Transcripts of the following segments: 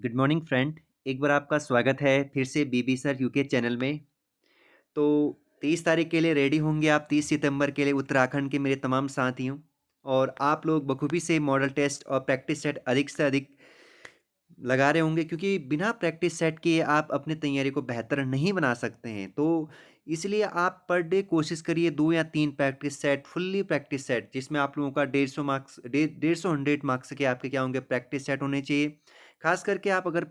Good morning friend. एक बार आपका स्वागत है फिर से बीबी सर यूके चैनल में। तो 30 तारीख के लिए रेडी होंगे आप 30 सितंबर के लिए उत्तराखंड के मेरे तमाम साथियों। और आप लोग बखूबी से मॉडल टेस्ट और प्रैक्टिस सेट अधिक से अधिक लगा रहे होंगे, क्योंकि बिना प्रैक्टिस सेट के आप अपनी तैयारी को बेहतर नहीं बना सकते हैं। तो इसलिए आप पर डे कोशिश करिए 2 या 3 practice set, fully practice set, जिसमें आप लोगों का 150 मार्क्स, 150 मार्क्स के आपके क्या होंगे, प्रैक्टिस सेट होने चाहिए। खास करके आप अगर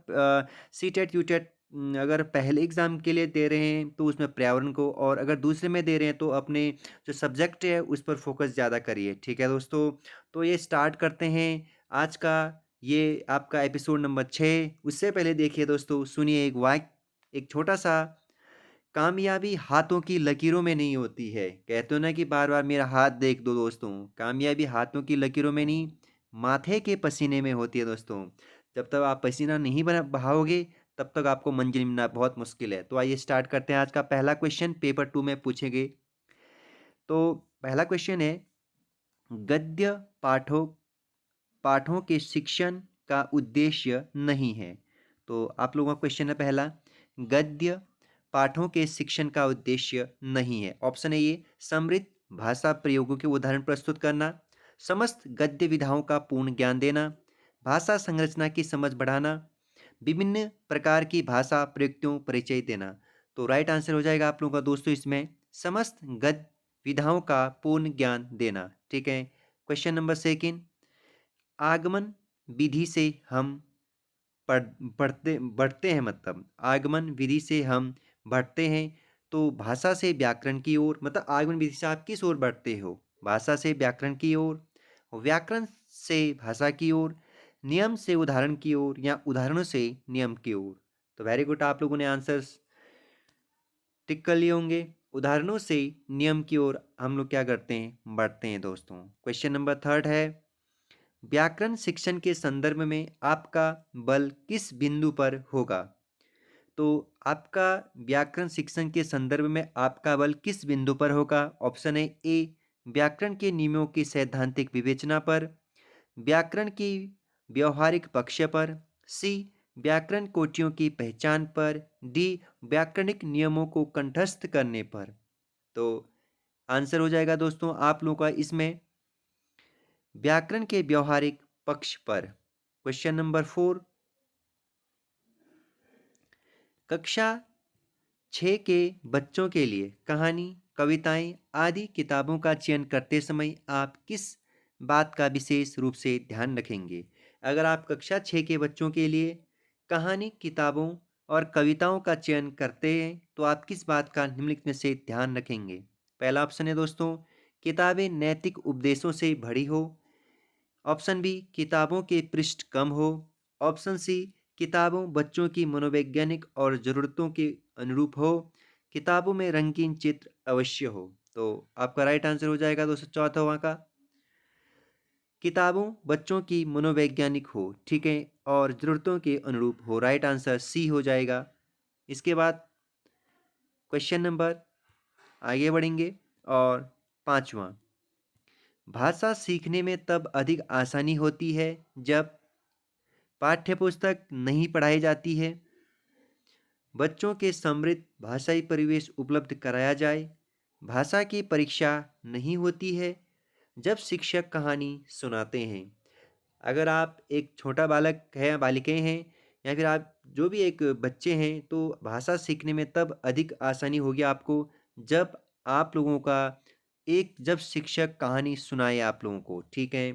सी टेट यू टेट अगर पहले एग्ज़ाम के लिए दे रहे हैं तो उसमें पर्यावरण को, और अगर दूसरे में दे रहे हैं तो अपने जो सब्जेक्ट है उस पर फोकस ज़्यादा करिए। ठीक है दोस्तों, तो ये स्टार्ट करते हैं आज का ये आपका एपिसोड नंबर 6। उससे पहले देखिए दोस्तों, सुनिए एक वाक्य, एक छोटा सा। कामयाबी हाथों की लकीरों में नहीं होती है। कहते हो ना कि बार बार मेरा हाथ देख दो दोस्तों। कामयाबी हाथों की लकीरों में नहीं, माथे के पसीने में होती है दोस्तों। जब तक आप पसीना नहीं बहाओगे तब तक आपको मंजिल मिलना बहुत मुश्किल है। तो आइए स्टार्ट करते हैं आज का पहला क्वेश्चन, पेपर 2 में पूछे गए। तो पहला क्वेश्चन है, गद्य पाठों पाठों के शिक्षण का उद्देश्य नहीं है। तो आप लोगों का क्वेश्चन है पहला, गद्य पाठों के शिक्षण का उद्देश्य नहीं है। ऑप्शन है ये, समृद्ध भाषा प्रयोगों के उदाहरण प्रस्तुत करना, समस्त गद्य विधाओं का पूर्ण ज्ञान देना, भाषा संरचना की समझ बढ़ाना, विभिन्न प्रकार की भाषा प्रयुक्तियों परिचय देना। तो राइट आंसर हो जाएगा आप लोगों का दोस्तों इसमें, समस्त गद्य विधाओं का पूर्ण ज्ञान देना। ठीक है। क्वेश्चन नंबर सेकंड, आगमन विधि से हम पढ़ बढ़ते बढ़ते हैं, मतलब आगमन विधि से हम बढ़ते हैं। तो भाषा से व्याकरण की ओर, मतलब आगमन विधि से आप किस ओर बढ़ते हो? भाषा से व्याकरण की ओर, व्याकरण से भाषा की ओर, नियम से उदाहरण की ओर, या उदाहरणों से नियम की ओर। तो वेरी गुड, आप लोगों ने आंसर्स टिक कर लिए होंगे। उदाहरणों से नियम की ओर हम लोग क्या करते हैं, बढ़ते हैं दोस्तों। क्वेश्चन नंबर थर्ड है, व्याकरण शिक्षण के संदर्भ में आपका बल किस बिंदु पर होगा? तो आपका व्याकरण शिक्षण के संदर्भ में आपका बल किस बिंदु पर होगा? ऑप्शन है ए, व्याकरण के नियमों की सैद्धांतिक विवेचना पर, व्याकरण की व्यवहारिक पक्ष पर, सी व्याकरण कोटियों की पहचान पर, डी व्याकरणिक नियमों को कंठस्थ करने पर। तो आंसर हो जाएगा दोस्तों आप लोगों का इसमें व्याकरण के व्यवहारिक पक्ष पर। क्वेश्चन नंबर फोर, कक्षा 6 के बच्चों के लिए कहानी, कविताएं आदि किताबों का चयन करते समय आप किस बात का विशेष रूप से ध्यान रखेंगे? अगर आप कक्षा 6 के बच्चों के लिए कहानी, किताबों और कविताओं का चयन करते हैं तो आप किस बात का निम्नलिखित में से ध्यान रखेंगे? पहला ऑप्शन है दोस्तों, किताबें नैतिक उपदेशों से भरी हो। ऑप्शन बी, किताबों के पृष्ठ कम हो। ऑप्शन सी, किताबों बच्चों की मनोवैज्ञानिक और ज़रूरतों के अनुरूप हो। किताबों में रंगीन चित्र अवश्य हो। तो आपका राइट आंसर हो जाएगा दोस्तों चौथा वहाँ का, किताबों बच्चों की मनोवैज्ञानिक हो, ठीक है, और ज़रूरतों के अनुरूप हो। राइट आंसर सी हो जाएगा। इसके बाद क्वेश्चन नंबर आगे बढ़ेंगे, और पांचवा, भाषा सीखने में तब अधिक आसानी होती है जब पाठ्यपुस्तक नहीं पढ़ाई जाती है, बच्चों के समृद्ध भाषाई परिवेश उपलब्ध कराया जाए, भाषा की परीक्षा नहीं होती है, जब शिक्षक कहानी सुनाते हैं। अगर आप एक छोटा बालक है या बालिकाएं हैं, या फिर आप जो भी एक बच्चे हैं, तो भाषा सीखने में तब अधिक आसानी होगी आपको जब आप लोगों का एक जब शिक्षक कहानी सुनाए आप लोगों को। ठीक है।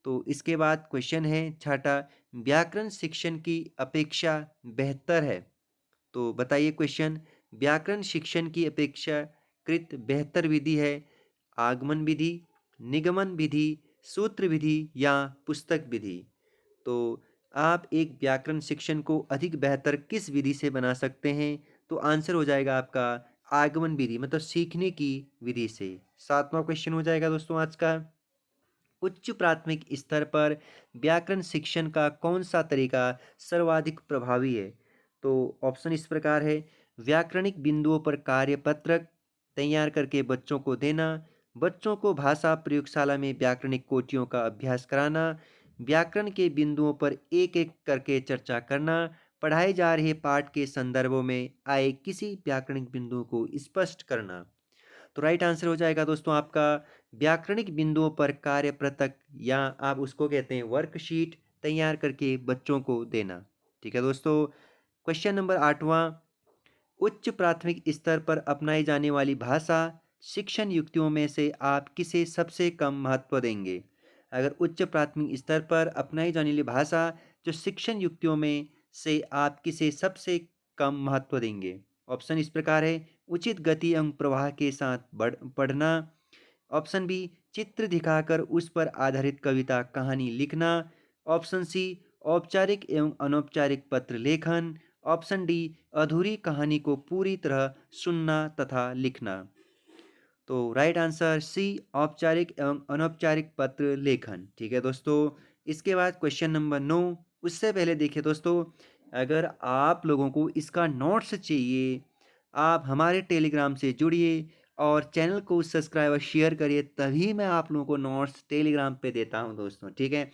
तो इसके बाद क्वेश्चन है छठा, व्याकरण शिक्षण की अपेक्षा बेहतर है। तो बताइए क्वेश्चन, व्याकरण शिक्षण की अपेक्षाकृत बेहतर विधि है आगमन विधि, निगमन विधि, सूत्र विधि, या पुस्तक विधि? तो आप एक व्याकरण शिक्षण को अधिक बेहतर किस विधि से बना सकते हैं? तो आंसर हो जाएगा आपका आगमन विधि, मतलब सीखने की विधि से। सातवां क्वेश्चन हो जाएगा दोस्तों आज का, उच्च प्राथमिक स्तर पर व्याकरण शिक्षण का कौन सा तरीका सर्वाधिक प्रभावी है? तो ऑप्शन इस प्रकार है, व्याकरणिक बिंदुओं पर कार्यपत्रक तैयार करके बच्चों को देना, बच्चों को भाषा प्रयोगशाला में व्याकरणिक कोटियों का अभ्यास कराना, व्याकरण के बिंदुओं पर एक एक करके चर्चा करना, पढ़ाए जा रहे पाठ के संदर्भों में आए किसी व्याकरणिक बिंदु को स्पष्ट करना। तो राइट आंसर हो जाएगा दोस्तों आपका व्याकरणिक बिंदुओं पर कार्य पृथक, या आप उसको कहते हैं वर्कशीट तैयार करके बच्चों को देना। ठीक है दोस्तों। क्वेश्चन नंबर 8वां, उच्च प्राथमिक स्तर पर अपनाई जाने वाली भाषा शिक्षण युक्तियों में से आप किसे सबसे कम महत्व देंगे? अगर उच्च प्राथमिक स्तर पर अपनाई जाने वाली भाषा जो शिक्षण युक्तियों में से आप किसे सबसे कम महत्व देंगे? ऑप्शन इस प्रकार है, उचित गति एवं प्रवाह के साथ पढ़ना। ऑप्शन बी, चित्र दिखाकर उस पर आधारित कविता कहानी लिखना। ऑप्शन सी, औपचारिक एवं अनौपचारिक पत्र लेखन। ऑप्शन डी, अधूरी कहानी को पूरी तरह सुनना तथा लिखना। तो राइट आंसर सी, औपचारिक एवं अनौपचारिक पत्र लेखन। ठीक है दोस्तों। इसके बाद क्वेश्चन नंबर 9। उससे पहले देखिए दोस्तों, अगर आप लोगों को इसका नोट्स चाहिए, आप हमारे टेलीग्राम से जुड़िए और चैनल को सब्सक्राइब और शेयर करिए, तभी मैं आप लोगों को नोट्स टेलीग्राम पे देता हूं दोस्तों। ठीक है,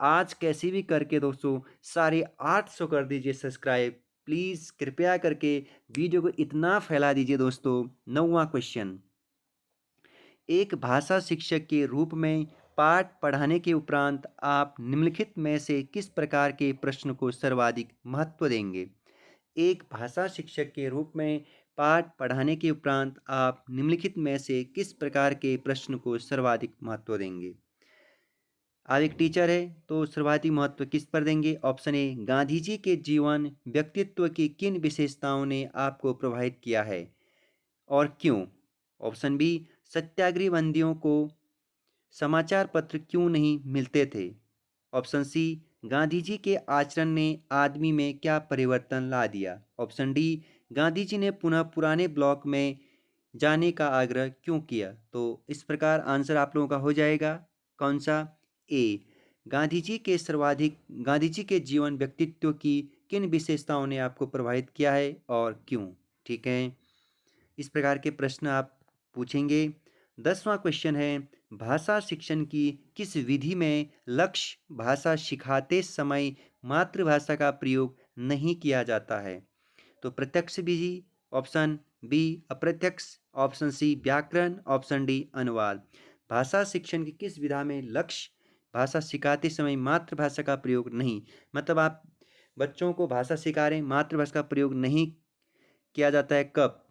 आज कैसे भी करके दोस्तों साढ़े 800 कर दीजिए सब्सक्राइब, प्लीज़ कृपया करके वीडियो को इतना फैला दीजिए दोस्तों। 9वां क्वेश्चन, एक भाषा शिक्षक के रूप में पाठ पढ़ाने के उपरांत आप निम्नलिखित में से किस प्रकार के प्रश्न को सर्वाधिक महत्व देंगे? एक भाषा शिक्षक के रूप में पाठ पढ़ाने के उपरांत आप निम्नलिखित में से किस प्रकार के प्रश्न को सर्वाधिक महत्व देंगे? आप एक टीचर है तो सर्वाधिक महत्व किस पर देंगे? ऑप्शन ए, गांधी जी के जीवन व्यक्तित्व की किन विशेषताओं ने आपको प्रभावित किया है और क्यों? ऑप्शन बी, सत्याग्रही बंदियों को समाचार पत्र क्यों नहीं मिलते थे? ऑप्शन सी, गांधी जी के आचरण ने आदमी में क्या परिवर्तन ला दिया? ऑप्शन डी, गांधी जी ने पुनः पुराने ब्लॉक में जाने का आग्रह क्यों किया? तो इस प्रकार आंसर आप लोगों का हो जाएगा कौन सा? ए, गांधी जी के जीवन व्यक्तित्व की किन विशेषताओं ने आपको प्रभावित किया है और क्यों? ठीक है, इस प्रकार के प्रश्न आप पूछेंगे। 10वां क्वेश्चन है, भाषा शिक्षण की किस विधि में लक्ष्य भाषा सिखाते समय मातृभाषा का प्रयोग नहीं किया जाता है? तो प्रत्यक्ष विधि, ऑप्शन बी अप्रत्यक्ष, ऑप्शन सी व्याकरण, ऑप्शन डी अनुवाद। भाषा शिक्षण की किस विधा में लक्ष्य भाषा सिखाते समय मातृभाषा का प्रयोग नहीं, मतलब आप बच्चों को भाषा सिखा रहे हैं, मातृभाषा का प्रयोग नहीं किया जाता है, कब?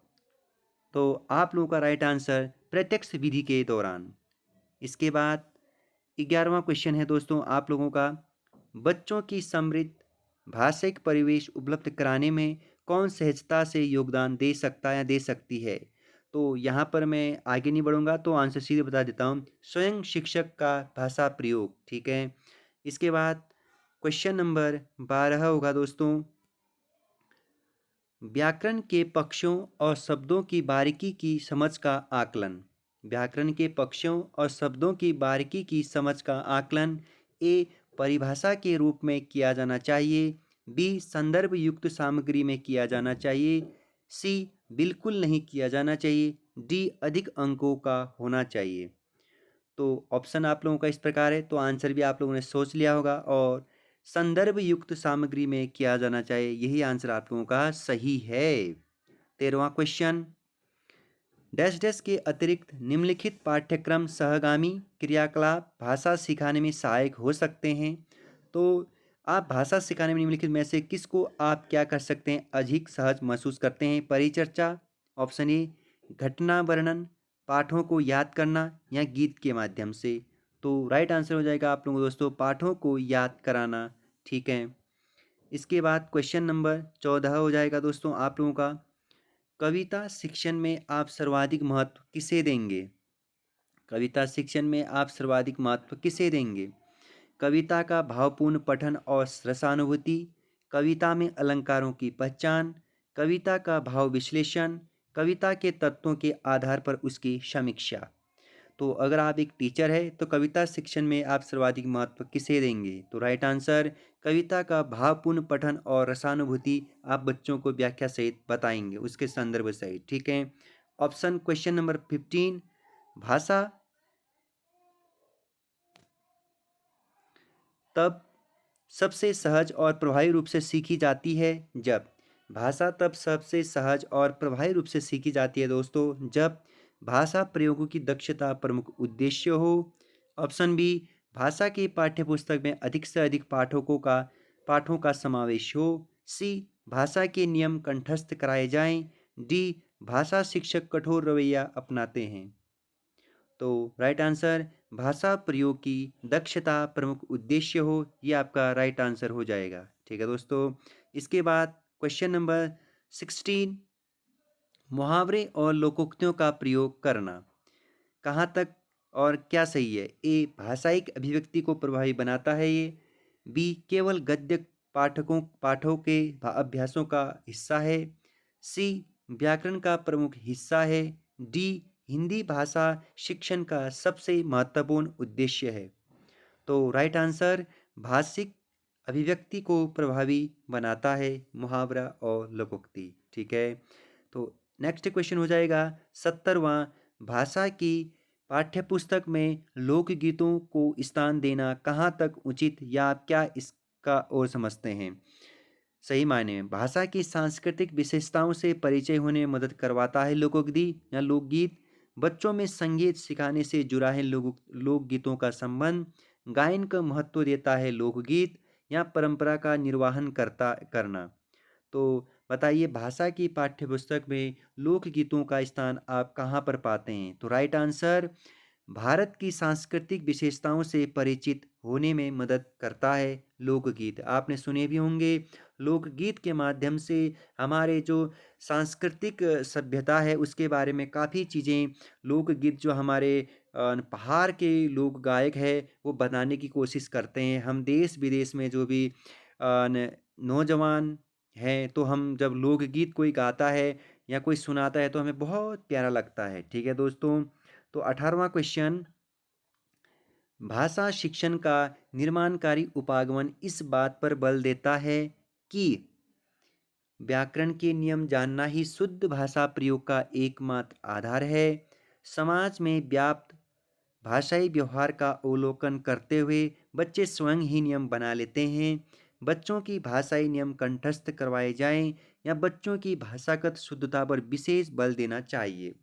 तो आप लोगों का राइट आंसर प्रत्यक्ष विधि के दौरान। इसके बाद 11वां क्वेश्चन है दोस्तों आप लोगों का, बच्चों की समृद्ध भाषिक परिवेश उपलब्ध कराने में कौन सहजता से योगदान दे सकता है या दे सकती है? तो यहाँ पर मैं आगे नहीं बढ़ूंगा, तो आंसर सीधे बता देता हूँ, स्वयं शिक्षक का भाषा प्रयोग। ठीक है, इसके बाद क्वेश्चन नंबर 12 होगा दोस्तों, व्याकरण के पक्षों और शब्दों की बारीकी की समझ का आकलन। व्याकरण के पक्षों और शब्दों की बारीकी की समझ का आकलन ए, परिभाषा के रूप में किया जाना चाहिए। बी, संदर्भ युक्त सामग्री में किया जाना चाहिए। सी, बिल्कुल नहीं किया जाना चाहिए। डी, अधिक अंकों का होना चाहिए। तो ऑप्शन आप लोगों का इस प्रकार है, तो आंसर भी आप लोगों ने सोच लिया होगा, और संदर्भ युक्त सामग्री में किया जाना चाहिए, यही आंसर आप लोगों का सही है। 13वां क्वेश्चन, डैश डैश के अतिरिक्त निम्नलिखित पाठ्यक्रम सहगामी क्रियाकलाप भाषा सिखाने में सहायक हो सकते हैं? तो आप भाषा सिखाने में निम्नलिखित में से किसको आप क्या कर सकते हैं, अधिक सहज महसूस करते हैं? परिचर्चा, ऑप्शन ए घटना वर्णन, पाठों को याद करना, या गीत के माध्यम से? तो राइट आंसर हो जाएगा आप लोगों को दोस्तों पाठों को याद कराना। ठीक है, इसके बाद क्वेश्चन नंबर 14 हो जाएगा दोस्तों आप लोगों का, कविता शिक्षण में आप सर्वाधिक महत्व किसे देंगे? कविता शिक्षण में आप सर्वाधिक महत्व किसे देंगे? कविता का भावपूर्ण पठन और रसानुभूति, कविता में अलंकारों की पहचान, कविता का भाव विश्लेषण, कविता के तत्वों के आधार पर उसकी समीक्षा। तो अगर आप एक टीचर है तो कविता शिक्षण में आप सर्वाधिक महत्व किसे देंगे? तो राइट आंसर कविता का भावपूर्ण पठन और रसानुभूति आप बच्चों को व्याख्या सहित बताएंगे, उसके संदर्भ सहित। ठीक है, ऑप्शन क्वेश्चन नंबर 15, भाषा तब सबसे सहज और प्रभावी रूप से सीखी जाती है जब। भाषा तब सबसे सहज और प्रभावी रूप से सीखी जाती है दोस्तों जब भाषा प्रयोगों की दक्षता प्रमुख उद्देश्य हो। ऑप्शन बी, भाषा की पाठ्यपुस्तक में अधिक से अधिक पाठों का समावेश हो। सी, भाषा के नियम कंठस्थ कराए जाएं। डी, भाषा शिक्षक कठोर रवैया अपनाते हैं। तो राइट आंसर, भाषा प्रयोग की दक्षता प्रमुख उद्देश्य हो, ये आपका राइट आंसर हो जाएगा। ठीक है दोस्तों, इसके बाद क्वेश्चन नंबर 16, मुहावरे और लोकोक्तियों का प्रयोग करना कहाँ तक और क्या सही है। ए, भाषाई अभिव्यक्ति को प्रभावी बनाता है ये। बी, केवल गद्य पाठों के अभ्यासों का हिस्सा है। सी, व्याकरण का प्रमुख हिस्सा है। डी, हिंदी भाषा शिक्षण का सबसे महत्वपूर्ण उद्देश्य है। तो राइट आंसर, भाषिक अभिव्यक्ति को प्रभावी बनाता है मुहावरा और लोकोक्ति। ठीक है, तो नेक्स्ट क्वेश्चन हो जाएगा 70वां, भाषा की पाठ्यपुस्तक में लोकगीतों को स्थान देना कहाँ तक उचित या आप क्या इसका और समझते हैं। सही मायने में भाषा की सांस्कृतिक विशेषताओं से परिचय होने में मदद करवाता है लोकोक्ति या लोकगीत। बच्चों में संगीत सिखाने से जुड़ा है लोकगीतों का संबंध। गायन का महत्व देता है लोकगीत या परंपरा का निर्वहन करना। तो बताइए, भाषा की पाठ्यपुस्तक में लोकगीतों का स्थान आप कहाँ पर पाते हैं। तो राइट आंसर, भारत की सांस्कृतिक विशेषताओं से परिचित होने में मदद करता है लोकगीत। आपने सुने भी होंगे, लोकगीत के माध्यम से हमारे जो सांस्कृतिक सभ्यता है उसके बारे में काफ़ी चीज़ें लोकगीत जो हमारे पहाड़ के लोक गायक है वो बनाने की कोशिश करते हैं। हम देश विदेश में जो भी नौजवान हैं, तो हम जब लोकगीत कोई गाता है या कोई सुनाता है तो हमें बहुत प्यारा लगता है। ठीक है दोस्तों, तो 18वां क्वेश्चन, भाषा शिक्षण का निर्माणकारी उपागमन इस बात पर बल देता है कि व्याकरण के नियम जानना ही शुद्ध भाषा प्रयोग का एकमात्र आधार है। समाज में व्याप्त भाषाई व्यवहार का अवलोकन करते हुए बच्चे स्वयं ही नियम बना लेते हैं। बच्चों की भाषाई नियम कंठस्थ करवाए जाएं या बच्चों की भाषागत शुद्धता पर विशेष बल देना चाहिए।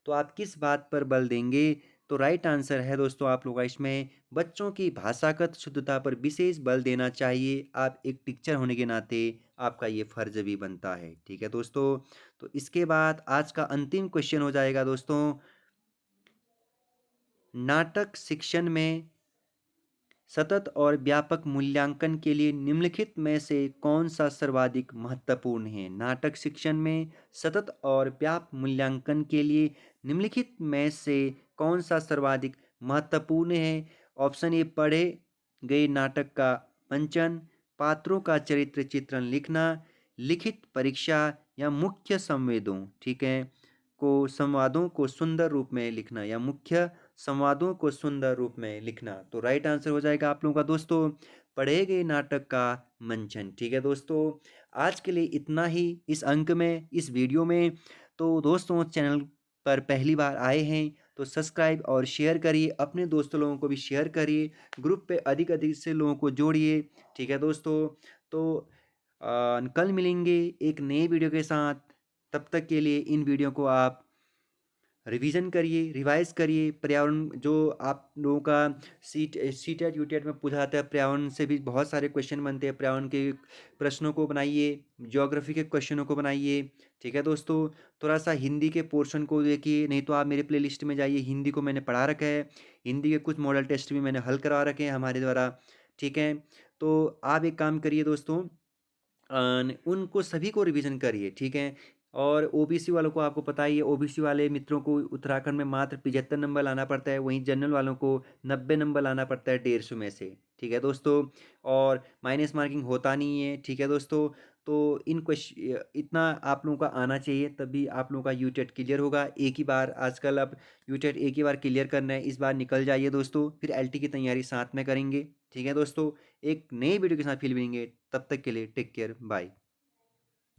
तो आप किस बात पर बल देंगे। तो राइट आंसर है दोस्तों आप लोग का इसमें बच्चों की भाषागत शुद्धता पर विशेष बल देना चाहिए। आप एक टीचर होने के नाते आपका ये फर्ज भी बनता है। ठीक है दोस्तों, तो इसके बाद आज का अंतिम क्वेश्चन हो जाएगा दोस्तों, नाटक शिक्षण में सतत और व्यापक मूल्यांकन के लिए निम्नलिखित में से कौन सा सर्वाधिक महत्वपूर्ण है। नाटक शिक्षण में सतत और व्यापक मूल्यांकन के लिए निम्नलिखित में से कौन सा सर्वाधिक महत्वपूर्ण है। ऑप्शन ए, पढ़े गए नाटक का मंचन, पात्रों का चरित्र चित्रण लिखना, लिखित परीक्षा या मुख्य संवेदों, ठीक है, संवादों को सुंदर रूप में लिखना या मुख्य संवादों को सुंदर रूप में लिखना। तो राइट आंसर हो जाएगा आप लोगों का दोस्तों, पढ़े गए नाटक का मंचन। ठीक है दोस्तों, आज के लिए इतना ही इस अंक में, इस वीडियो में। तो दोस्तों, चैनल पर पहली बार आए हैं तो सब्सक्राइब और शेयर करिए, अपने दोस्तों लोगों को भी शेयर करिए, ग्रुप पे अधिक अधिक से लोगों को जोड़िए। ठीक है दोस्तों, तो कल मिलेंगे एक नए वीडियो के साथ। तब तक के लिए इन वीडियो को आप रिवीजन करिए, रिवाइज करिए। पर्यावरण जो आप लोगों का सीटेट यूटेट में पूछा जाता है, पर्यावरण से भी बहुत सारे क्वेश्चन बनते हैं। पर्यावरण के प्रश्नों को बनाइए, ज्योग्राफी के क्वेश्चनों को बनाइए। ठीक है दोस्तों, थोड़ा सा हिंदी के पोर्शन को देखिए, नहीं तो आप मेरे प्लेलिस्ट में जाइए, हिंदी को मैंने पढ़ा रखा है, हिंदी के कुछ मॉडल टेस्ट भी मैंने हल करवा रखे हैं हमारे द्वारा। ठीक है, तो आप एक काम करिए दोस्तों, उनको सभी को रिवीजन करिए। ठीक है, और ओबीसी वालों को आपको पता ही है, ओबीसी वाले मित्रों को उत्तराखंड में मात्र 75 नंबर लाना पड़ता है, वहीं जनरल वालों को 90 नंबर लाना पड़ता है 150 में से। ठीक है दोस्तों, और माइनस मार्किंग होता नहीं है। ठीक है दोस्तों, तो इन क्वेश्चन इतना आप लोगों का आना चाहिए, तभी आप लोगों का यूटेट क्लियर होगा। एक ही बार आजकल अब यूटेट एक ही बार क्लियर करना है, इस बार निकल जाइए दोस्तों, फिर एलटी की तैयारी साथ में करेंगे। ठीक है दोस्तों, एक नए वीडियो के साथ फिर मिलेंगे, तब तक के लिए टेक केयर, बाय।